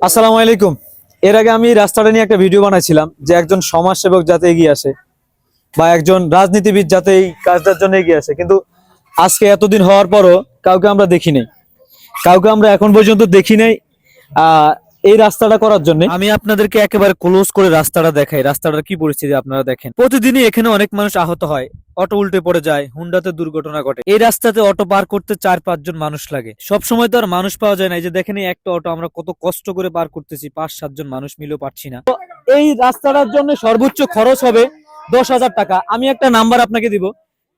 আসসালামু আলাইকুম। এর আগে আমি রাস্তাটা নিয়ে একটা ভিডিও বানাইছিলাম যে একজন সমাজসেবক যাতে এগিয়ে আসে বা একজন রাজনীতিবিদ যাতে এই কাজটার জন্য এগিয়ে আসে, কিন্তু আজকে এতদিন হওয়ার পরও কাউকে আমরা দেখি নাই, কাউকে আমরা এখন পর্যন্ত দেখি নাই আহ এই রাস্তাটা করার জন্য। আমি আপনাদেরকে একেবারে ক্লোজ করে রাস্তাটা দেখাই। রাস্তাটার কি পরিস্থিতি আপনারা দেখেন। প্রতিদিনই এখানে অনেক মানুষ আহত হয়, অটো উল্টে পড়ে যায়, হুন্ডাতে দুর্ঘটনা ঘটে। এই রাস্তাতে অটো পার করতে 4-5 জন মানুষ লাগে। সব সময় তো আর মানুষ পাওয়া যায় না। এই যে দেখেন, এই একটা অটো আমরা কত কষ্ট করে পার করতেছি, 5-7 জন মানুষ মিলেও পারছি না। তো এই রাস্তাটার জন্য সর্বোচ্চ খরচ হবে 10,000 টাকা। আমি একটা নাম্বার আপনাকে দিব,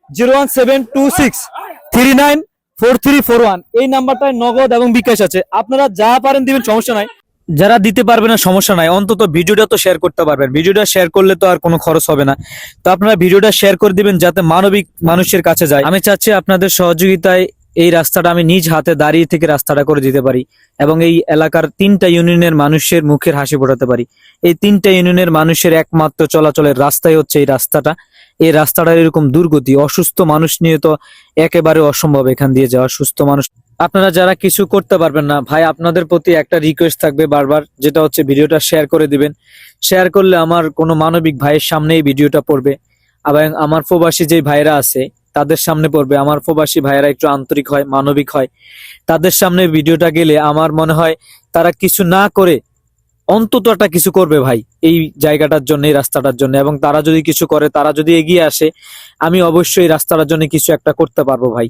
01726394341। এই নাম্বারটায় নগদ এবং বিকাশ আছে, আপনারা যা পারেন দিবেন, সমস্যা নাই। যারা দিতে পারবে না সমস্যা নাই, অন্তত ভিডিওটা তো শেয়ার করতে পারবেন। ভিডিওটা শেয়ার করলে তো আর কোনো খরচ হবে না। তো আপনারা ভিডিওটা শেয়ার করে দিবেন যাতে মানবিক মানুষের কাছে যায়। আমি চাচ্ছি আপনাদের সহযোগিতায় এই রাস্তাটা আমি নিজ হাতে দাঁড়িয়ে থেকে রাস্তাটা করে দিতে পারি এবং এই এলাকার 3টা ইউনিয়নের মানুষের মুখের হাসি ফোটাতে পারি। এই 3টা ইউনিয়নের মানুষের একমাত্র চলাচলের রাস্তাই হচ্ছে এই রাস্তাটা। এই রাস্তাটার এরকম দুর্গতি, অসুস্থ মানুষ নিয়ে তো একেবারে অসম্ভব এখান দিয়ে যাওয়া। সুস্থ মানুষ আপনারা যারা কিছু করতে পারবেন না ভাই, আপনাদের প্রতি একটা রিকোয়েস্ট থাকবে বারবার, যেটা হচ্ছে ভিডিওটা শেয়ার করে দিবেন। শেয়ার করলে আমার কোনো মানবিক ভাইয়ের সামনেই ভিডিওটা পড়বে, এবং আমার প্রবাসী যে ভাইরা আছে তাদের সামনে পড়বে। আমার প্রবাসী ভাইয়েরা একটু আন্তরিক হয়, মানবিক হয়, তাদের সামনে ভিডিওটা গেলে আমার মনে হয় তারা কিছু না করে অন্তত একটা কিছু করবে ভাই এই জায়গাটার জন্য, এই রাস্তাটার জন্য। এবং তারা যদি কিছু করে, তারা যদি এগিয়ে আসে, আমি অবশ্যই রাস্তাটার জন্য কিছু একটা করতে পারবো ভাই।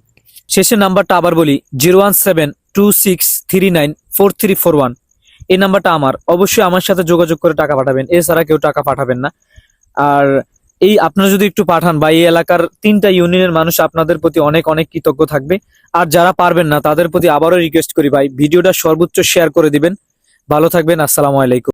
শেষে নাম্বারটা আবার বলি, 01726394341। এই নাম্বারটা আমার। অবশ্যই আমার সাথে যোগাযোগ করে টাকা পাঠাবেন, এছাড়া কেউ টাকা পাঠাবেন না। আর এই আপনারা যদি একটু পাঠান ভাই, এই এলাকার 3টা ইউনিয়নের মানুষ আপনাদের প্রতি অনেক অনেক কৃতজ্ঞ থাকবে। আর যারা পারবেন না তাদের প্রতি আবারও রিকোয়েস্ট করি ভাই, ভিডিওটা সর্বোচ্চ শেয়ার করে দিবেন। ভালো থাকবেন। আসসালামু আলাইকুম।